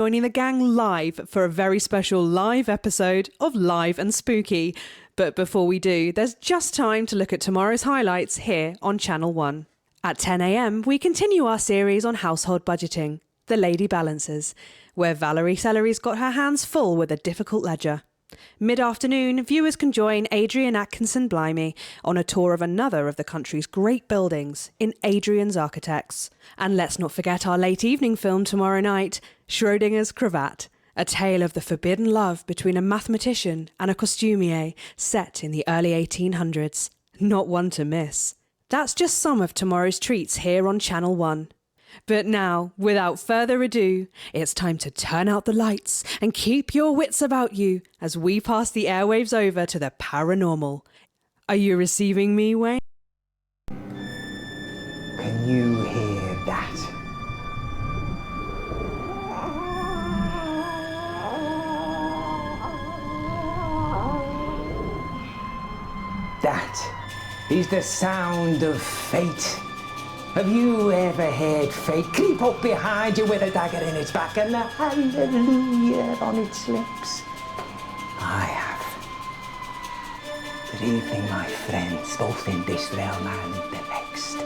Joining the gang live for a very special live episode of Live and Spooky. But before we do, there's just time to look at tomorrow's highlights here on Channel 1. At 10 a.m, we continue our series on household budgeting, The Lady Balances, where Valerie Sellery's got her hands full with a difficult ledger. Mid-afternoon, viewers can join Adrian Atkinson Blimey on a tour of another of the country's great buildings in Adrian's Architects. And let's not forget our late evening film tomorrow night, Schrodinger's Cravat, a tale of the forbidden love between a mathematician and a costumier set in the early 1800s. Not one to miss. That's just some of tomorrow's treats here on Channel 1. But now, without further ado, it's time to turn out the lights and keep your wits about you as we pass the airwaves over to the paranormal. Are you receiving me, Wayne? Can you hear that? That is the sound of fate. Have you ever heard fate creep up behind you with a dagger in its back and a hallelujah on its lips? I have. Good evening, my friends, both in this realm and the next.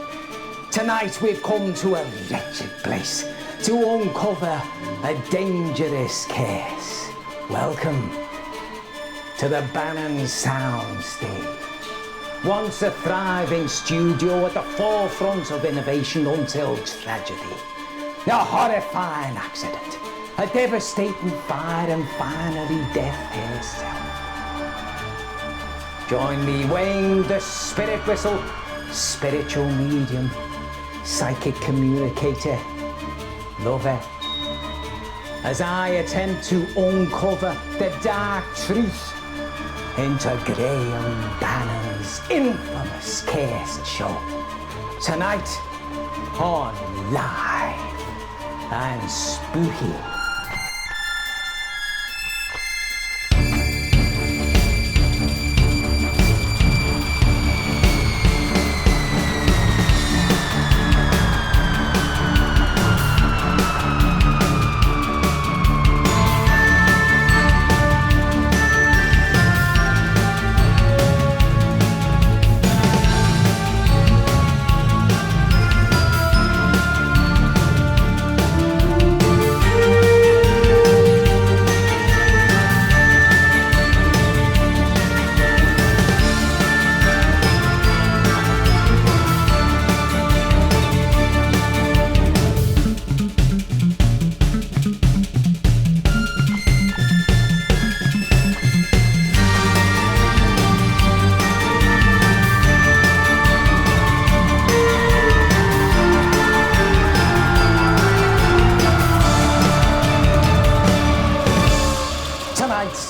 Tonight we've come to a wretched place to uncover a dangerous case. Welcome to the Bannon Soundstage. Once a thriving studio at the forefront of innovation until tragedy. A horrifying accident, a devastating fire, and finally death herself. Join me, Wayne, the spirit whistle, spiritual medium, psychic communicator, lover, as I attempt to uncover the dark truth into Graham Bannon's infamous case show. Tonight on Live and Spooky.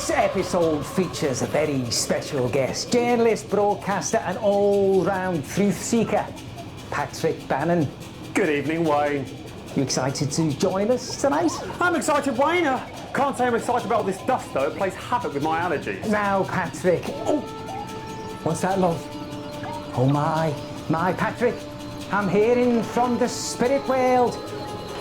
Episode features a very special guest, journalist, broadcaster and all-round truth seeker, Patrick Bannon. Good evening, Wayne. You excited to join us tonight? I'm excited, Wayne. Can't say I'm excited about all this dust though, it plays havoc with my allergies. Now, Patrick. Oh, what's that, love? Oh my Patrick, I'm hearing from the spirit world.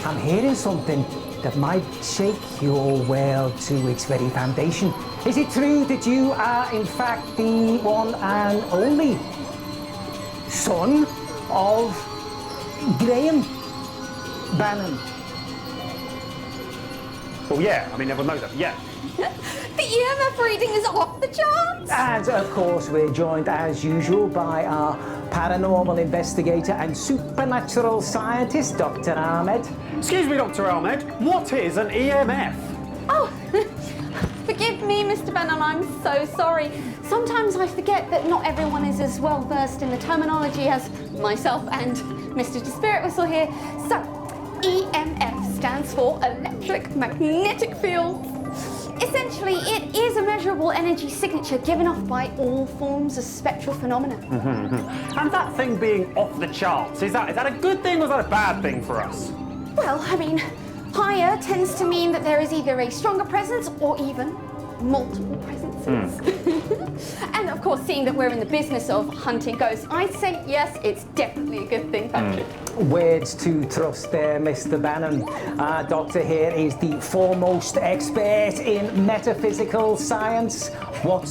I'm hearing something that might shake your world to its very foundation. Is it true that you are, in fact, the one and only son of Graham Bannon? Well, yeah, I mean, everyone knows that, yeah. The EMF reading is off the charts! And, of course, we're joined, as usual, by our paranormal investigator and supernatural scientist, Dr. Ahmed. Excuse me, Dr. Ahmed, what is an EMF? Oh, forgive me, Mr. Bannon, I'm so sorry. Sometimes I forget that not everyone is as well versed in the terminology as myself and Mr. Spirit Whistle here. So, EMF stands for electric magnetic field. Essentially, it is a measurable energy signature given off by all forms of spectral phenomena. And that thing being off the charts, is that a good thing or is that a bad thing for us? Well, I mean, higher tends to mean that there is either a stronger presence or even multiple presences. And of course, seeing that we're in the business of hunting ghosts, I'd say yes, it's definitely a good thing, Patrick. Words to trust there, Mr. Bannon. Our doctor here is the foremost expert in metaphysical science. What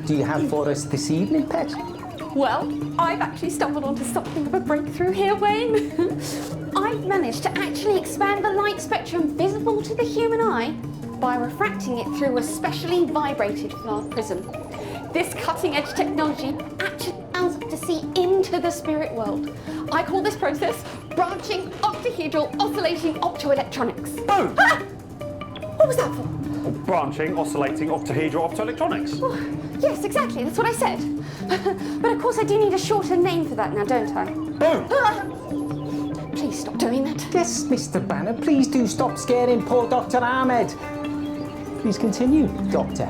do you have for us this evening, Pet? Well, I've actually stumbled onto something of a breakthrough here, Wayne. I've managed to actually expand the light spectrum visible to the human eye by refracting it through a specially vibrated flower prism. This cutting-edge technology actually allows us to see into the spirit world. I call this process branching octahedral oscillating optoelectronics. Boom! Ah! What was that for? Branching, oscillating, octahedral optoelectronics. Yes, exactly, that's what I said. But of course I do need a shorter name for that now, don't I? Boom! Ah! Please stop doing that. Yes, Mr. Bannon, please do stop scaring poor Dr. Ahmed. Please continue, Doctor.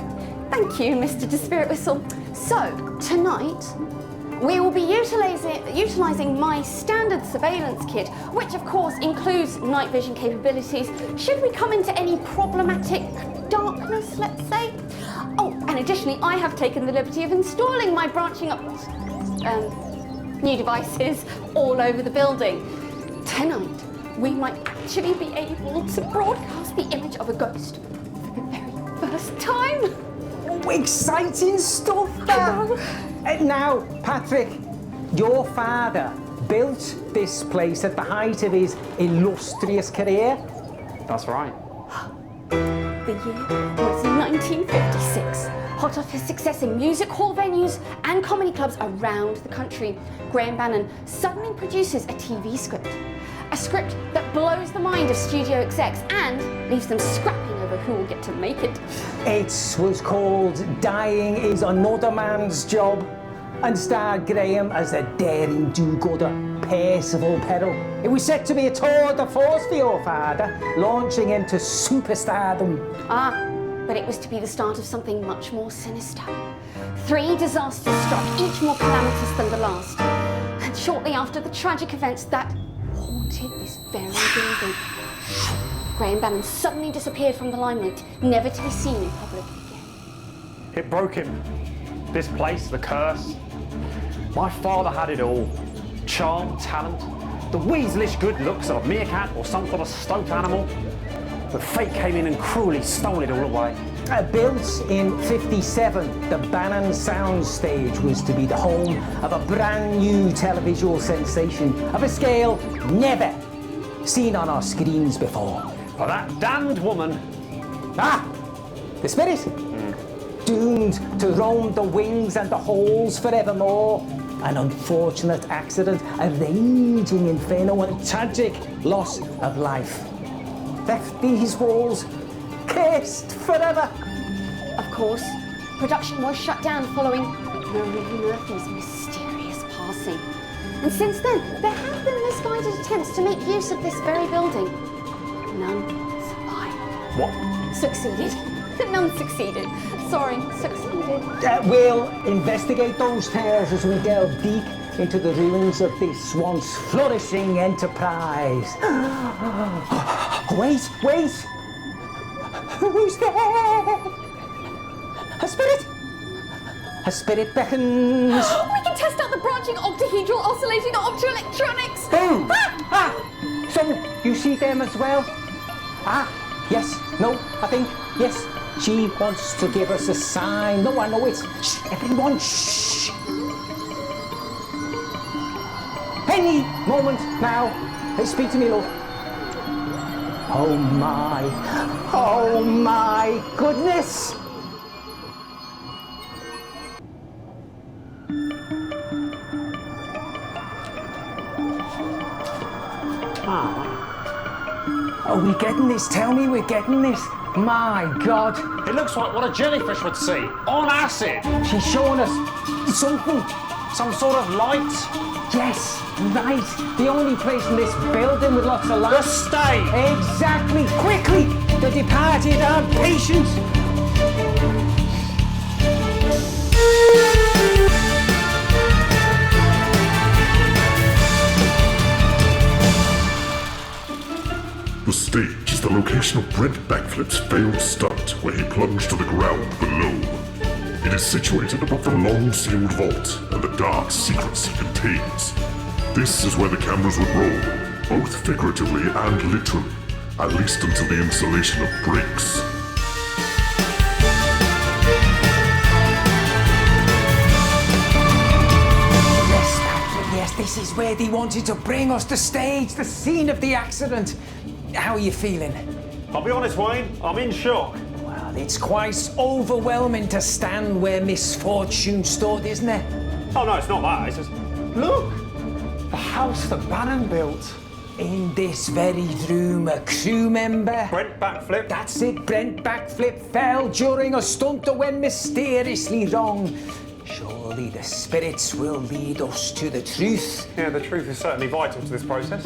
Thank you, Mr. Spirit Whistle. So, tonight, we will be utilising my standard surveillance kit, which of course includes night vision capabilities, should we come into any problematic darkness, let's say. Oh, and additionally, I have taken the liberty of installing my branching up new devices all over the building. Tonight, we might actually be able to broadcast the image of a ghost for the very first time. Oh, exciting stuff! Now, Patrick, your father built this place at the height of his illustrious career. That's right. The year was 1956. Hot off his success in music hall venues and comedy clubs around the country, Graham Bannon suddenly produces a TV script. A script that blows the mind of studio execs and leaves them scrapping over who will get to make it. It was called Dying is Another Man's Job and starred Graham as the daring do-gooder Percival Peril. It was set to be a tour de force for your father, launching him to superstardom. But it was to be the start of something much more sinister. 3 disasters struck, each more calamitous than the last. And shortly after the tragic events that haunted this very building, Graham Bannon suddenly disappeared from the limelight, never to be seen in public again. It broke him. This place, the curse. My father had it all. Charm, talent, the weaselish good looks of a meerkat or some sort of stoat animal. But fate came in and cruelly stole it all away. Built in '57, the Bannon Soundstage was to be the home of a brand new televisual sensation of a scale never seen on our screens before. Well, that damned woman. The spirit, doomed to roam the wings and the halls forevermore. An unfortunate accident, a raging inferno, and a tragic loss of life left these walls cursed forever. Of course, production was shut down following Marie Murphy's mysterious passing. And since then, there have been misguided attempts to make use of this very building. None survived. What? Succeeded. None succeeded. Sorry, succeeded. We'll investigate those tales as we delve deep into the ruins of this once flourishing enterprise. Wait! Who's there? A spirit? A spirit beckons. We can test out the branching octahedral oscillating optoelectronics. Boom! So you see them as well? Yes, no, I think, yes. She wants to give us a sign. No, I know it. Shh, everyone, shh. Any moment now. Hey, speak to me, love. Oh my goodness. Are we getting this? Tell me we're getting this. My God. It looks like what a jellyfish would see. On acid. She's showing us something. Some sort of light. Yes, right. The only place in this building with lots of light. The stage. Exactly. Quickly. The departed are patient. The stage is the location of Brent Backflip's failed stunt where he plunged to the ground below. It is situated above the long-sealed vault and the dark secrets it contains. This is where the cameras would roll, both figuratively and literally, at least until the installation of brakes. Yes, Patrick, yes, this is where they wanted to bring us to stage, the scene of the accident. How are you feeling? I'll be honest, Wayne, I'm in shock. Well, it's quite overwhelming to stand where misfortune stood, isn't it? Oh no, it's not that. It's just, look, the house that Bannon built. In this very room, a crew member. Brent Backflip. That's it, Brent Backflip fell during a stunt that went mysteriously wrong. Surely the spirits will lead us to the truth. Yeah, the truth is certainly vital to this process.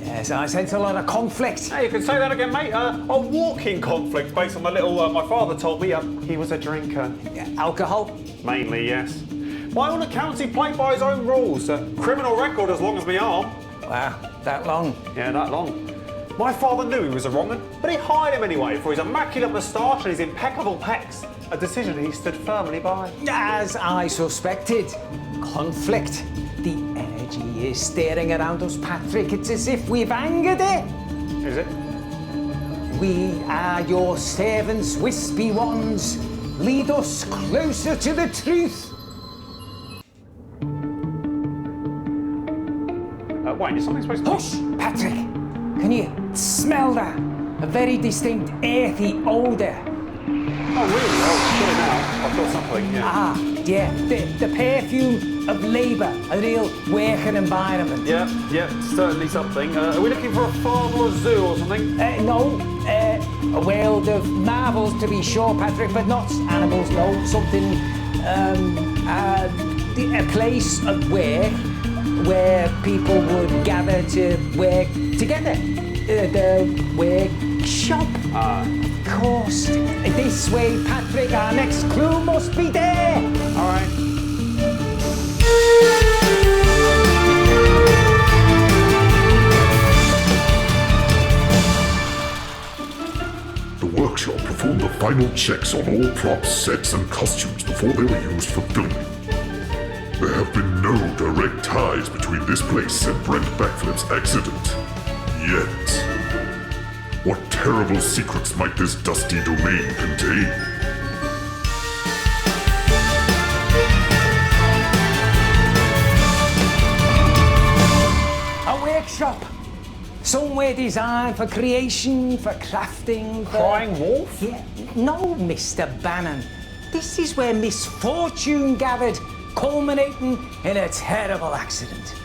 Yes, I sense a lot of conflict. Hey, you can say that again, mate. A walking conflict based on the little my father told me he was a drinker. Alcohol? Mainly, yes. By all accounts, he played by his own rules. Criminal record as long as me arm. Wow, that long? Yeah, that long. My father knew he was a wrong un, but he hired him anyway for his immaculate moustache and his impeccable pecs. A decision he stood firmly by. As I suspected, conflict. The energy is staring around us, Patrick. It's as if we've angered it. Is it? We are your servants, wispy ones. Lead us closer to the truth. Wayne, is something supposed to... Hush, Patrick. Can you smell that? A very distinct earthy odour. Oh, really? Oh, sorry now. I feel something, yeah. Ah, yeah, the perfume of labour, a real working environment. Yeah, certainly something. Are we looking for a farm or a zoo or something? No, a world of marvels to be sure, Patrick, but not animals, no, something, a place of work where people would gather to work together. The workshop. Of course. This way, Patrick, our next clue must be there. All right. The workshop performed the final checks on all props, sets, and costumes before they were used for filming. There have been no direct ties between this place and Brent Backflip's accident. Yet. What terrible secrets might this dusty domain contain? A workshop. Somewhere designed for creation, for crafting, for... Crying wolf? Yeah. No, Mr. Bannon. This is where misfortune gathered, culminating in a terrible accident.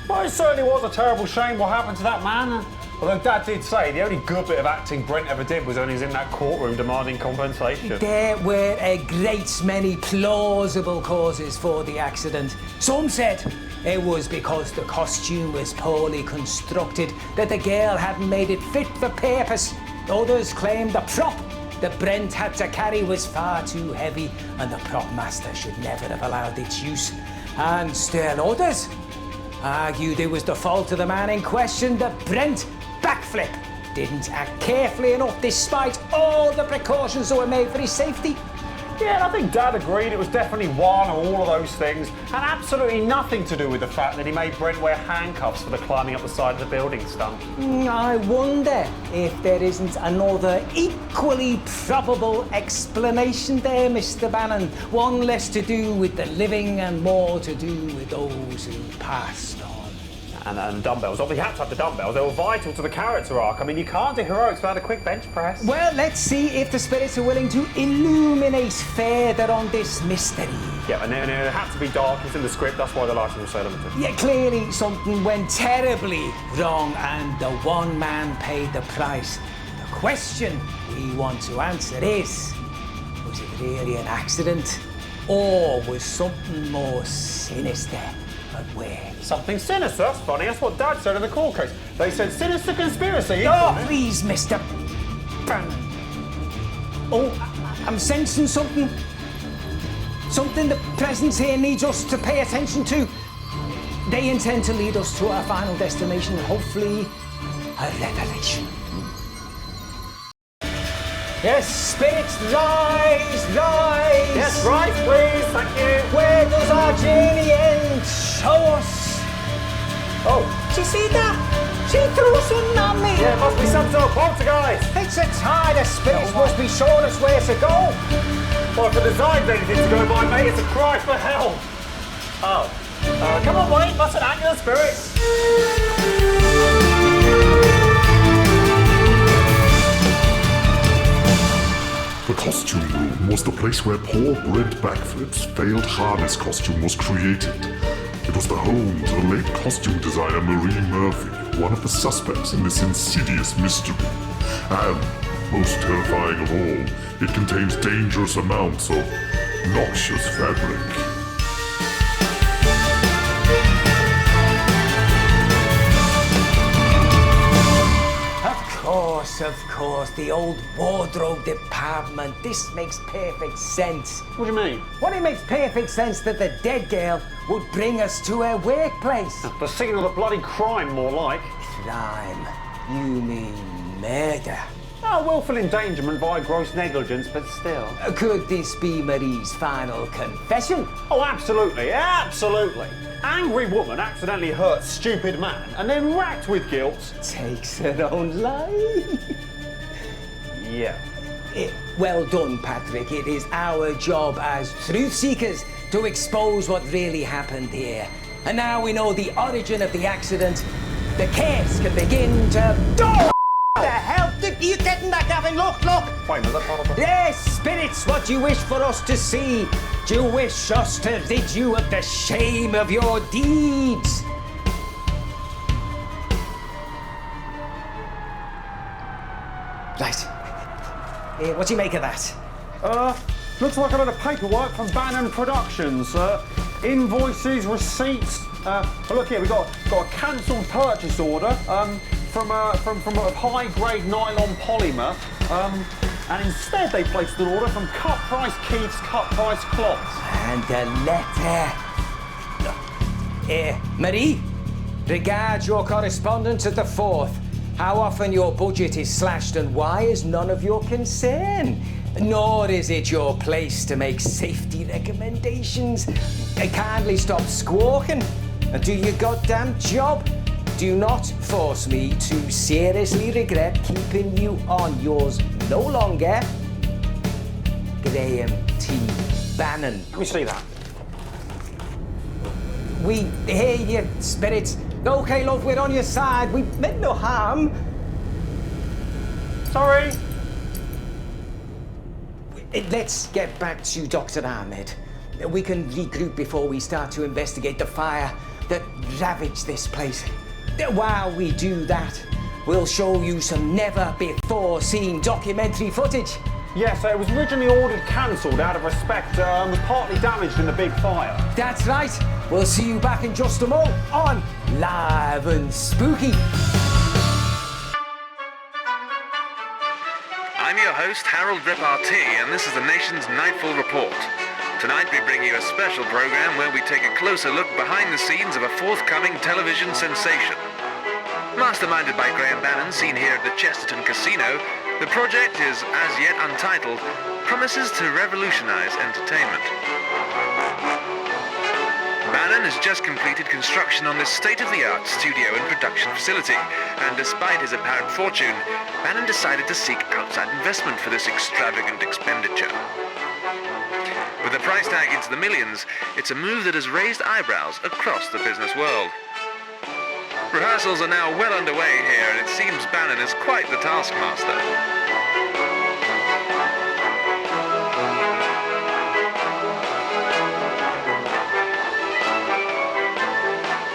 Well, it certainly was a terrible shame what happened to that man. Although Dad did say the only good bit of acting Brent ever did was when he was in that courtroom demanding compensation. There were a great many plausible causes for the accident. Some said it was because the costume was poorly constructed, that the girl hadn't made it fit for purpose. Others claimed the prop that Brent had to carry was far too heavy and the prop master should never have allowed its use. And still others argued it was the fault of the man in question that Brent Backflip didn't act carefully enough despite all the precautions that were made for his safety. Yeah, and I think Dad agreed it was definitely one or all of those things, and absolutely nothing to do with the fact that he made Brent wear handcuffs for the climbing up the side of the building stunt. I wonder if there isn't another equally probable explanation there, Mr. Bannon. One less to do with the living and more to do with those who passed on. And dumbbells. Obviously, you had to have the dumbbells. They were vital to the character arc. I mean, you can't do heroics without a quick bench press. Well, let's see if the spirits are willing to illuminate further on this mystery. Yeah, and it had to be dark. It's in the script. That's why the lighting was so limited. Yeah, clearly something went terribly wrong and the one man paid the price. The question we want to answer is, was it really an accident? Or was something more sinister at work? Something sinister? That's funny. That's what Dad said in the court case. They said sinister conspiracy. Oh, please, Mr. Bannon. Oh, I'm sensing something. Something the presence here needs us to pay attention to. They intend to lead us to our final destination, hopefully a revelation. Yes, spirits, rise, rise! Yes, right, please, thank you. Where does our journey end? Show us! Oh, do you see that? She threw a tsunami! Yeah, it must be some sort of poltergeist. It's a tide of spirits must be showing us where to go. Well, if the design's anything to go by, mate, it's a cry for help. Oh. Come on, mate, mustn't anger the spirits. The costume room was the place where poor Brent Backflip's failed harness costume was created. It was the home to the late costume designer Marie Murphy, one of the suspects in this insidious mystery. And, most terrifying of all, it contains dangerous amounts of noxious fabric. Of course, the old wardrobe department. This makes perfect sense. What do you mean? Well, it makes perfect sense that the dead girl would bring us to her workplace. The scene of the bloody crime, more like. Crime? You mean murder? Oh, willful endangerment via gross negligence, but still. Could this be Marie's final confession? Oh, absolutely, absolutely. Angry woman accidentally hurt stupid man and then racked with guilt. Takes her own life. Yeah. Well done, Patrick. It is our job as truth seekers to expose what really happened here. And now we know the origin of the accident. The case can begin to... Oh! What the hell? Are you getting that, Gavin? Look! Wait, was that part of the... Yes, spirits, what do you wish for us to see? Do you wish us to rid you of the shame of your deeds? Right. What do you make of that? Looks like a lot of paperwork from Bannon Productions. Invoices, receipts. Look here, we've got a cancelled purchase order from a high-grade nylon polymer. And instead they placed an order from Cut Price Keith's Cut Price Cloths. And a letter. Marie, regard your correspondence at the Forth. How often your budget is slashed and why is none of your concern. Nor is it your place to make safety recommendations. Kindly stop squawking and do your goddamn job. Do not force me to seriously regret keeping you on yours no longer, Graham T. Bannon. Let me see that. We hear you, spirits. Okay, love, we're on your side. We meant no harm. Sorry. Let's get back to Dr. Ahmed. We can regroup before we start to investigate the fire that ravaged this place. While we do that, we'll show you some never-before-seen documentary footage. Yes, it was originally ordered cancelled out of respect and was partly damaged in the big fire. That's right. We'll see you back in just a mo on Live and Spooky. I'm your host, Harold Repartee, and this is the nation's Nightfall Report. Tonight we bring you a special program where we take a closer look behind the scenes of a forthcoming television sensation. Masterminded by Graham Bannon, seen here at the Chesterton Casino, the project is, as yet untitled, promises to revolutionize entertainment. Bannon has just completed construction on this state-of-the-art studio and production facility, and despite his apparent fortune, Bannon decided to seek outside investment for this extravagant expenditure. With the price tag into the millions, it's a move that has raised eyebrows across the business world. Rehearsals are now well underway here, and it seems Bannon is quite the taskmaster.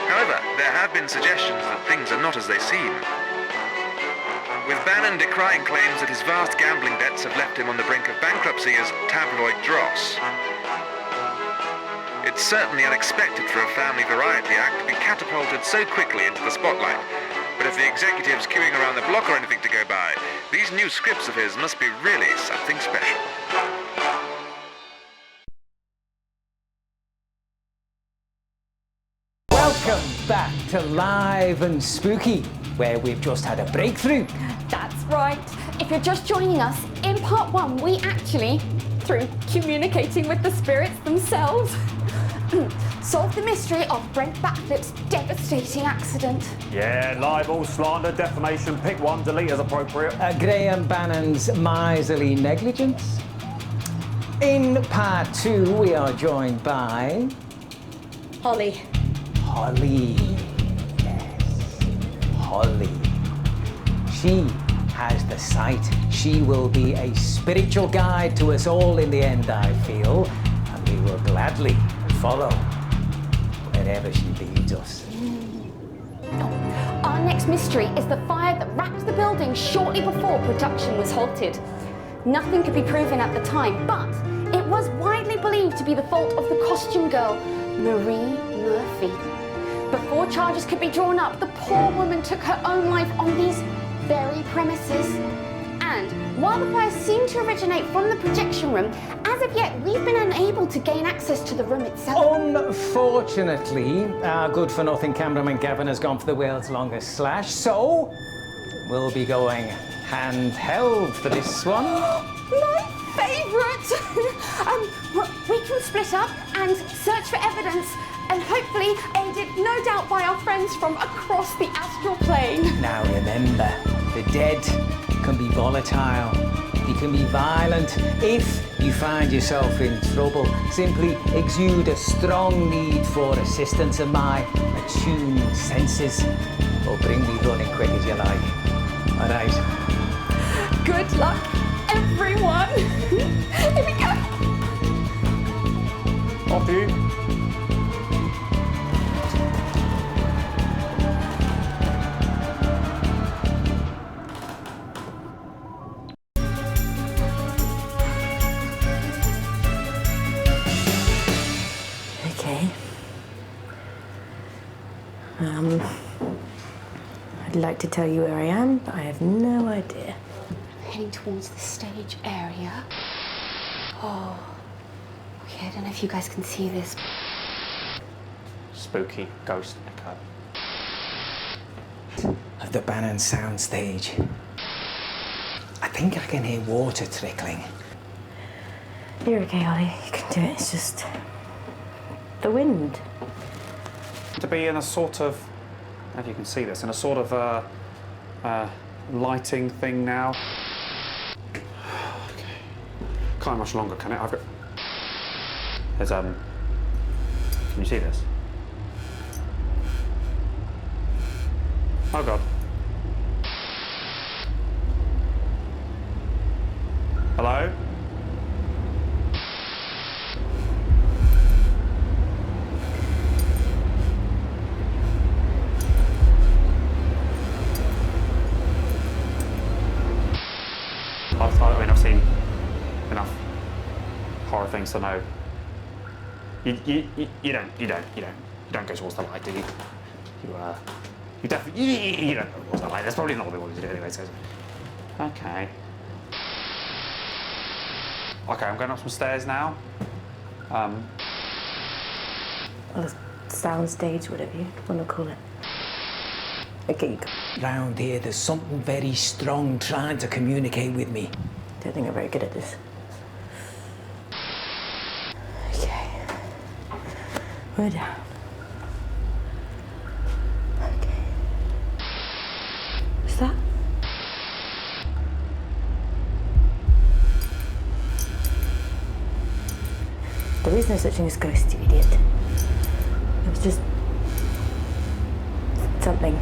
However, there have been suggestions that things are not as they seem. With Bannon decrying claims that his vast gambling debts have left him on the brink of bankruptcy as tabloid dross. It's certainly unexpected for a family variety act to be catapulted so quickly into the spotlight. But if the executive's queuing around the block or anything to go by, these new scripts of his must be really something special. Welcome back to Live and Spooky, where we've just had a breakthrough. That's right. If you're just joining us, in part 1, we actually, through communicating with the spirits themselves, solved the mystery of Brent Backflip's devastating accident. Yeah, libel, slander, defamation, pick one, delete as appropriate. Graham Bannon's miserly negligence. In part 2, we are joined by Holly. Holly. Yes, Holly. She has the sight. She will be a spiritual guide to us all in the end, I feel, and we will gladly follow wherever she leads us. Our next mystery is the fire that wrapped the building shortly before production was halted. Nothing could be proven at the time, but it was widely believed to be the fault of the costume girl, Marie Murphy. Before charges could be drawn up, the poor woman took her own life on these very premises. And while the fire seemed to originate from the projection room, as of yet, we've been unable to gain access to the room itself. Unfortunately, our good-for-nothing cameraman Gavin has gone for the world's longest slash, so we'll be going handheld for this one. My favourite! We can split up and search for evidence, and hopefully aided, no doubt, by our friends from across the astral plane. Now remember, the dead can be volatile, they can be violent. If you find yourself in trouble, simply exude a strong need for assistance, and my attuned senses will bring me running quick as you like. All right. Good luck, everyone! Here we go! After you. Okay. I'd like to tell you where I am, but I have no idea. Heading towards the stage area. Oh. Okay, I don't know if you guys can see this. Spooky ghost echo. Of the Bannon soundstage. I think I can hear water trickling. You're okay, Ollie. You can do it. It's just the wind. To be in a sort of, I don't know if you can see this, in a sort of lighting thing now. Okay. Can't much longer, can it? I've got. There's can you see this? Oh god. Hello? I mean, I've seen enough horror things to know. You don't go towards the light, do you? You definitely, you don't go towards the light. That's probably not what they wanted to do anyway, so. Okay. Okay, I'm going up some stairs now. Or the sound stage, whatever you want to call it. Okay, you go. Round here, there's something very strong trying to communicate with me. Don't think I'm very good at this. Okay. We're down. Okay. What's that? There is no such thing as ghosts, you idiot. It was just something.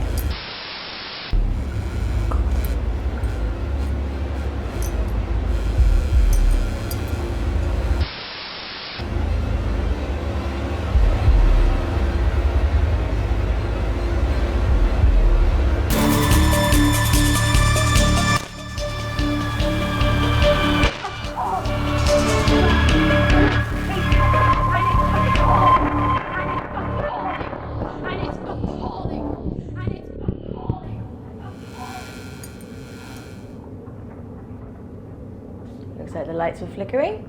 Looks like the lights were flickering.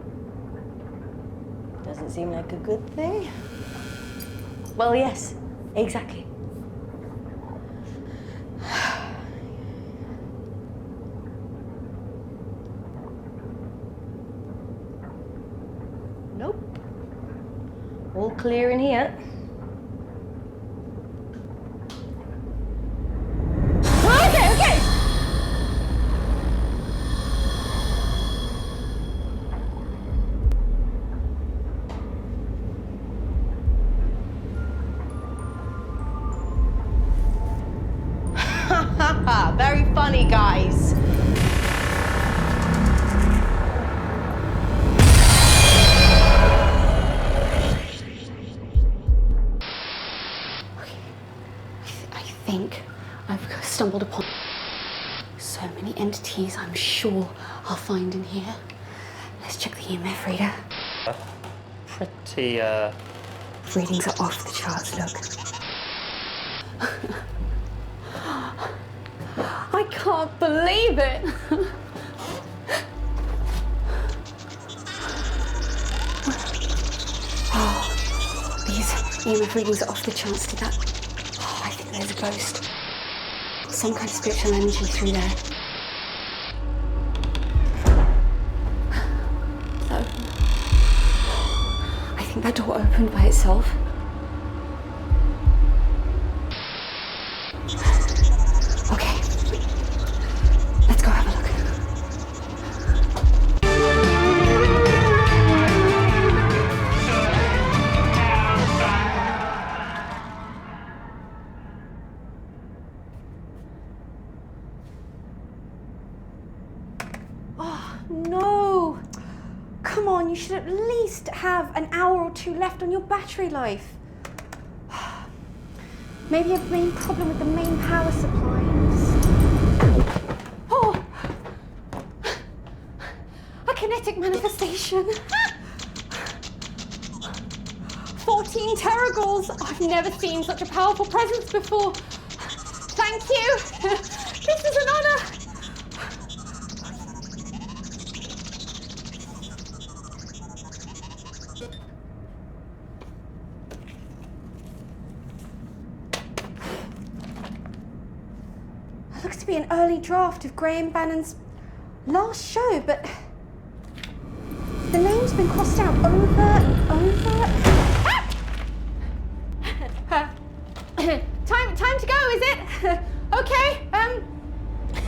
Doesn't seem like a good thing. Well, yes, exactly. Nope. All clear in here. Okay. Very funny, guys. I think I've stumbled upon so many entities I'm sure I'll find in here. Let's check the EMF reader. Pretty, Readings are off the charts, look. I can't believe it! Oh, these EMF readings are off the charts. Did that? Oh, I think there's a ghost. Some kind of spiritual energy through there. So, I think that door opened by itself. Okay, let's go have a look. Oh, no. Come on, you should at least have an hour or two left on your battery life. Maybe a main problem with the main power supplies. Oh! A kinetic manifestation. 14 Terragals. I've never seen such a powerful presence before. Thank you. This is an honor. It looks to be an early draft of Graham Bannon's last show, but the name's been crossed out over and over. Time to go, is it? Okay.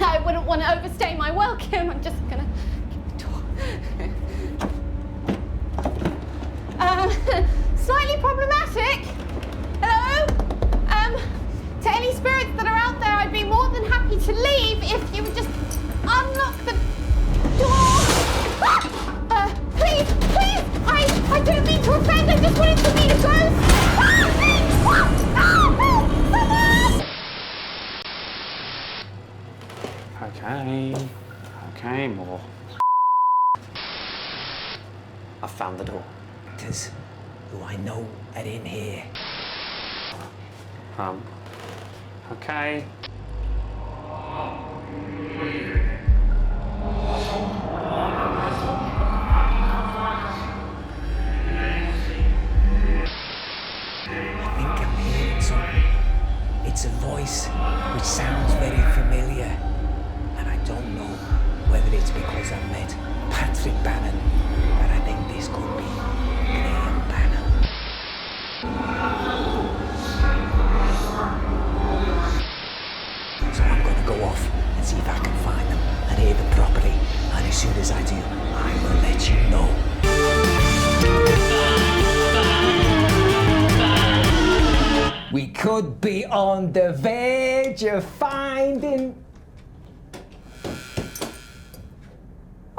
I wouldn't want to overstay my welcome. I'm just gonna keep the door. Slightly problematic. Hello. To any spirits that are out there, I'd be more than happy to leave if you would just unlock the door. Please. I don't mean to offend. I just wanted to meet a ghost. Okay, more. I found the door. Actors who I know are in here. Okay. I think I'm hearing something. It's a voice which sounds very familiar. And I don't know whether it's because I met Patrick Bannon, but I think this could be Graham Bannon. So I'm going to go off and see if I can find them and hear them properly. And as soon as I do, I will let you know. We could be on the verge of finding...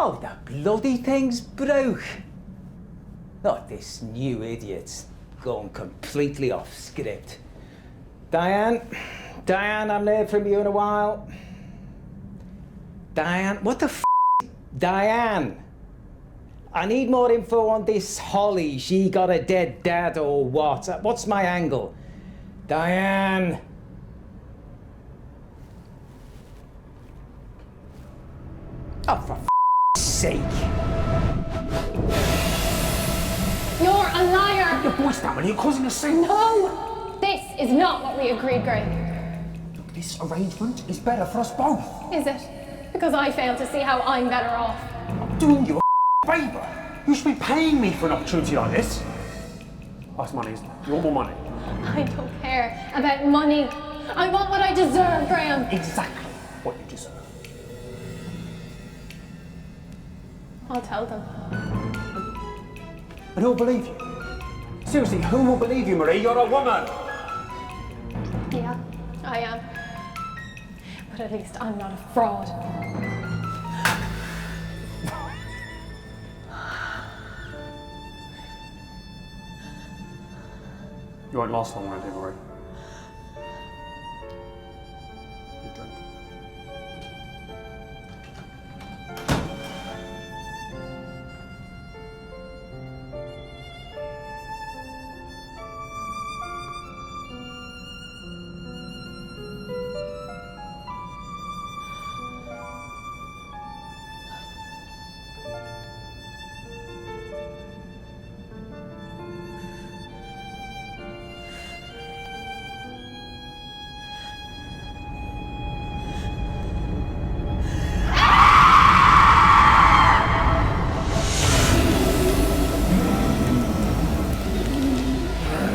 Oh, the bloody thing's broke. Not this new idiot's gone completely off script. Diane, I haven't heard from you in a while. Diane, what the f***? Diane! I need more info on this Holly. She got a dead dad or what? What's my angle? Diane! Oh, for f***'s sake! You're a liar! Your voice down, are you causing a scene? No! This is not what we agreed, Greg. This arrangement is better for us both. Is it? Because I fail to see how I'm better off. I'm doing you a favour. You should be paying me for an opportunity like this. That's money, isn't it? You want more money? I don't care about money. I want what I deserve, Graham. Exactly what you deserve. I'll tell them. And who'll believe you? Seriously, who will believe you, Marie? You're a woman! Yeah, I am. But at least I'm not a fraud. You won't last long, won't you, Marie? You drink.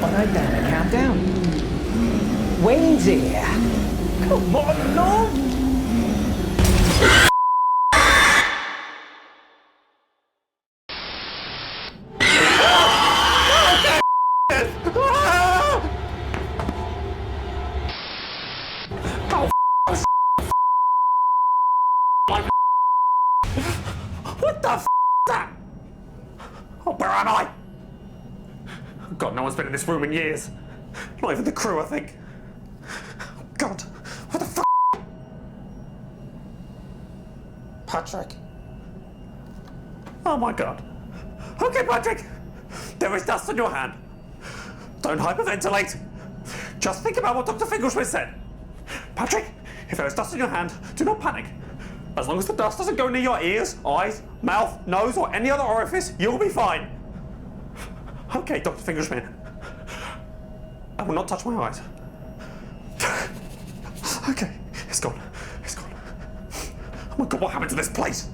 Alright then, calm down. Wayne's here. Come on, love. What the f is that? Oh, where am I? God, no one's been in this room in years. Not even the crew, I think. God, what the f? Patrick. Oh my God. Okay, Patrick. There is dust on your hand. Don't hyperventilate. Just think about what Dr. Finkelschmidt said. Patrick, if there is dust on your hand, do not panic. As long as the dust doesn't go near your ears, eyes, mouth, nose, or any other orifice, you'll be fine. Okay, Dr. Fingerschmidt. I will not touch my eyes. Okay, it's gone. It's gone. Oh my God, what happened to this place?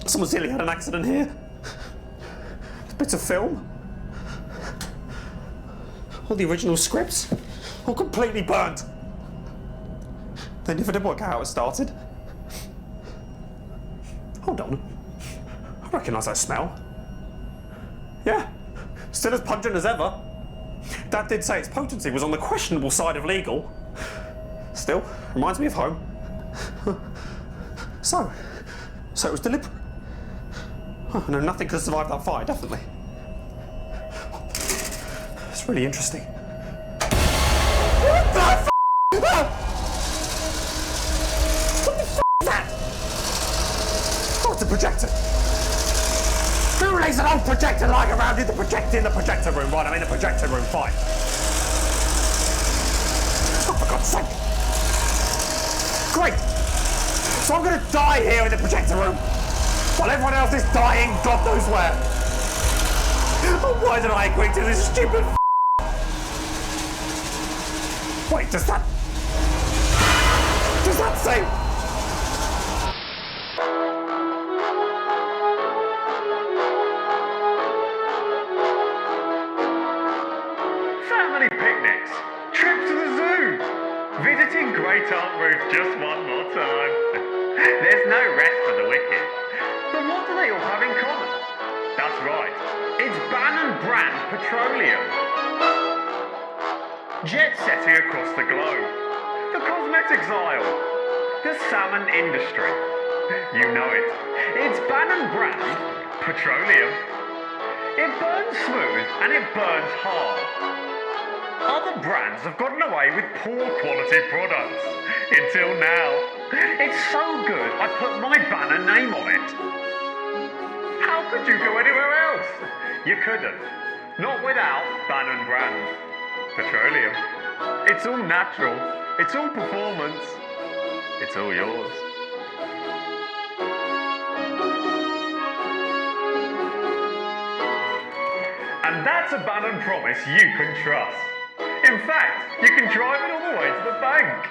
Someone's nearly had an accident here. Bits of film. All the original scripts. All completely burnt. They never did work out how it started. Hold on. I recognise that smell. Yeah. Still as pungent as ever. Dad did say its potency was on the questionable side of legal. Still, reminds me of home. So it was deliberate. Oh, no, nothing could survive that fire, definitely. It's really interesting. What the f***? What the f*** is that? Oh, it's a projector. Who lays an old projector lying around in the projector room? Right, I'm in the projector room, fine. Oh, for God's sake. Great. So I'm gonna die here in the projector room, while everyone else is dying God knows where. Oh, why did I agree to this stupid f***? Wait, does that say... Family picnics, trips to the zoo, visiting Great Aunt Ruth just one more time. There's no rest for the wicked. But what do they all have in common? That's right, it's Bannon Brand Petroleum. Jet setting across the globe. The cosmetics aisle. The salmon industry. You know it. It's Bannon Brand Petroleum. It burns smooth and it burns hard. Other brands have gotten away with poor quality products. Until now. It's so good I put my Bannon name on it. How could you go anywhere else? You couldn't. Not without Bannon Brand Petroleum. It's all natural. It's all performance. It's all yours. And that's a Bannon promise you can trust. In fact, you can drive it all the way to the bank.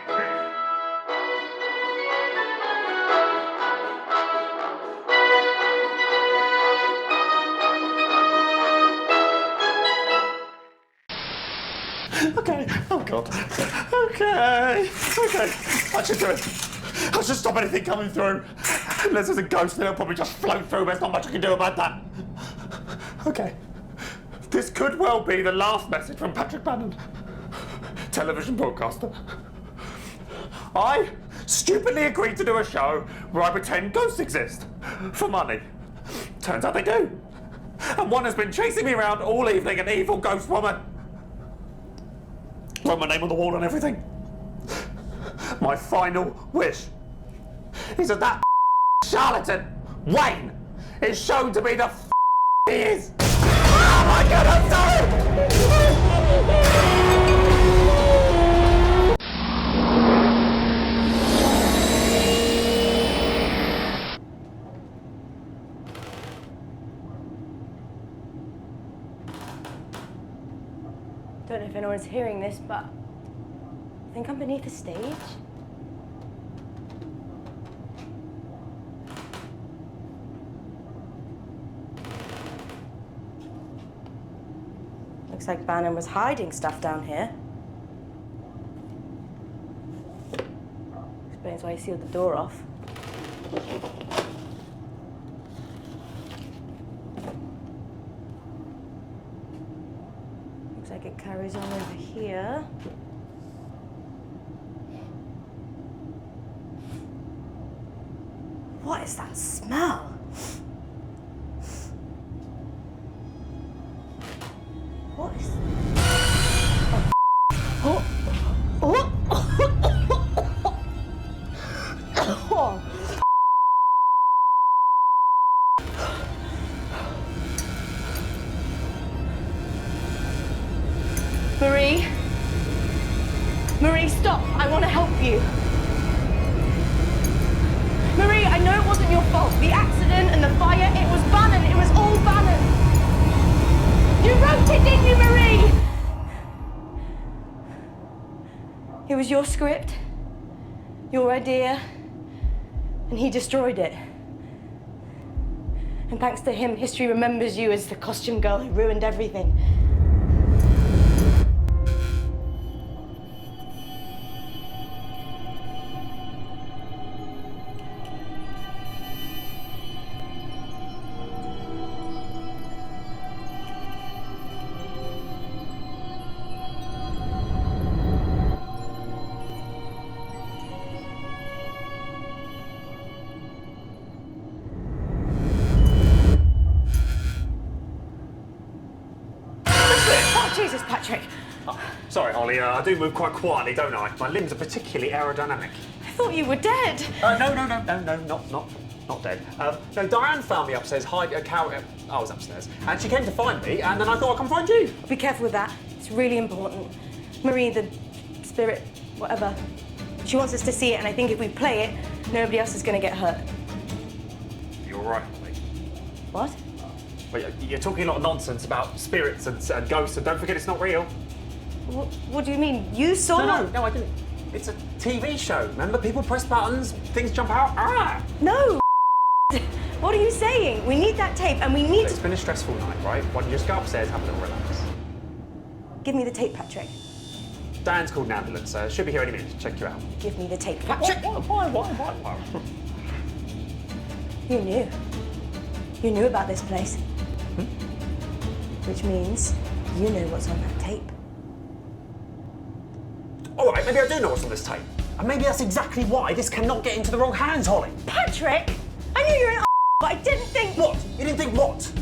Okay. Oh, God. Okay. I should do it. I should stop anything coming through. Unless there's a ghost, then it'll probably just float through. There's not much I can do about that. Okay. This could well be the last message from Patrick Bannon, television broadcaster. I stupidly agreed to do a show where I pretend ghosts exist for money. Turns out they do. And one has been chasing me around all evening, an evil ghost woman. Wrote my name on the wall and everything. My final wish is that charlatan, Wayne, is shown to be the he is. Oh my God, I'm sorry! Don't know if anyone's hearing this, but I think I'm beneath the stage. Looks like Bannon was hiding stuff down here. Explains why he sealed the door off. Looks like it carries on over here. What is that smell? What is... Oh. Oh. Oh. Marie? Marie, stop. I want to help you. Marie, I know it wasn't your fault. The accident and the fire, it was Bannon. It was all Bannon. You wrote it, didn't you, Marie? It was your script, your idea, and he destroyed it. And thanks to him, history remembers you as the costume girl who ruined everything. Jesus, Patrick. Oh, sorry, Holly, I do move quite quietly, don't I? My limbs are particularly aerodynamic. I thought you were dead. No, not dead. No, Diane found me upstairs, I was upstairs, and she came to find me, and then I thought I'd come find you. Be careful with that. It's really important. Marie, the spirit, whatever, she wants us to see it, and I think if we play it, nobody else is going to get hurt. You're right, Holly. What? Well, you're talking a lot of nonsense about spirits and ghosts, and don't forget it's not real. What do you mean? You saw... No, I didn't. It's a TV show, remember? People press buttons, things jump out. Ah! No! What are you saying? We need that tape, and we need It's been a stressful night, right? Why don't you just go upstairs, have a little relax? Give me the tape, Patrick. Diane's called an ambulance, she'll be here any minute to check you out. Give me the tape, Patrick. Why? You knew. You knew about this place. Which means you know what's on that tape. All right, maybe I do know what's on this tape. And maybe that's exactly why this cannot get into the wrong hands, Holly. Patrick! I knew you were an but I didn't think... What? You didn't think what?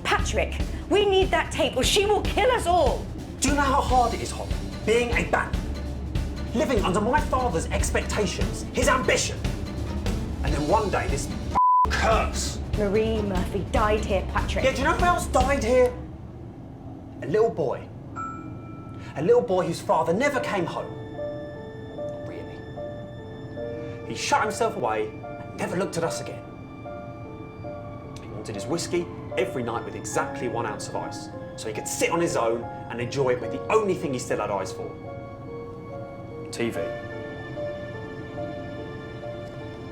Patrick, we need that tape or she will kill us all. Do you know how hard it is, Holly? Being a Bannon. Living under my father's expectations, his ambition. And then one day, this curse. Marie Murphy died here, Patrick. Yeah, do you know who else died here? A little boy. A little boy whose father never came home. Really. He shut himself away and never looked at us again. He wanted his whiskey every night with exactly 1 ounce of ice, so he could sit on his own and enjoy it with the only thing he still had eyes for. TV.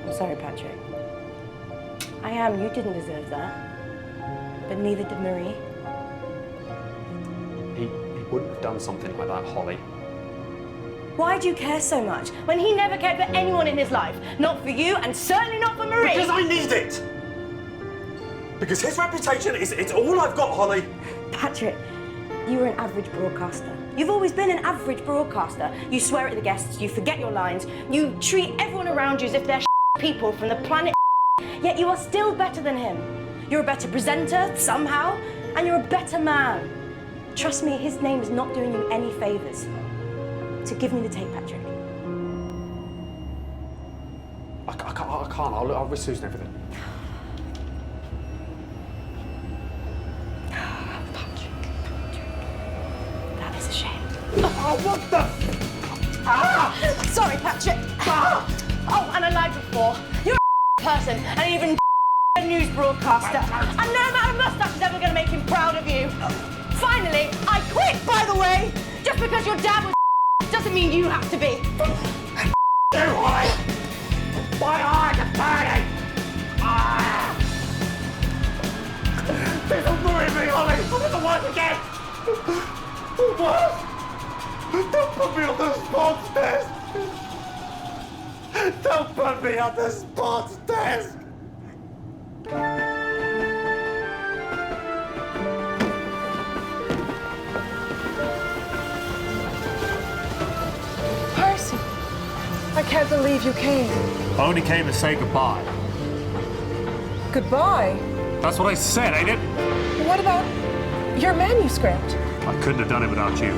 I'm sorry, Patrick. I am. You didn't deserve that. But neither did Marie. He wouldn't have done something like that, Holly. Why do you care so much when he never cared for anyone in his life? Not for you, and certainly not for Marie. Because I need it. Because his reputation it's all I've got, Holly. Patrick, you were an average broadcaster. You've always been an average broadcaster. You swear at the guests, you forget your lines, you treat everyone around you as if they're people from the planet, yet you are still better than him. You're a better presenter, somehow, and you're a better man. Trust me, his name is not doing you any favours. So give me the tape, Patrick. I can't. I'll risk losing everything. Patrick. That is a shame. Oh, what the? Sorry, Patrick. Oh, and I lied before. You're a person, and even a news broadcaster. And no amount of mustache is ever going to make him proud of you. Finally, I quit, by the way. Just because your dad was doesn't mean you have to be. Do I? My eyes are burning. This will ruin me, Holly. I'm going to work again. What? Don't put me on the sports desk. Don't put me on the sports desk. Percy, I can't believe you came. I only came to say goodbye. Goodbye. That's what I said, ain't it? What about your manuscript? I couldn't have done it without you.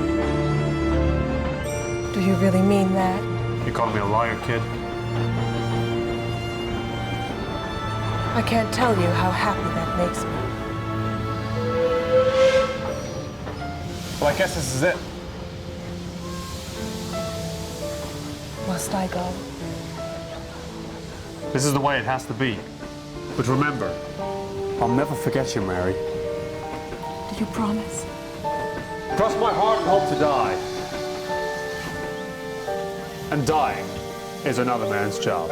Do you really mean that? You calling me a liar, kid? I can't tell you how happy that makes me. Well, I guess this is it. Must I go? This is the way it has to be. But remember, I'll never forget you, Mary. Do you promise? Cross my heart and hope to die. And dying is another man's job.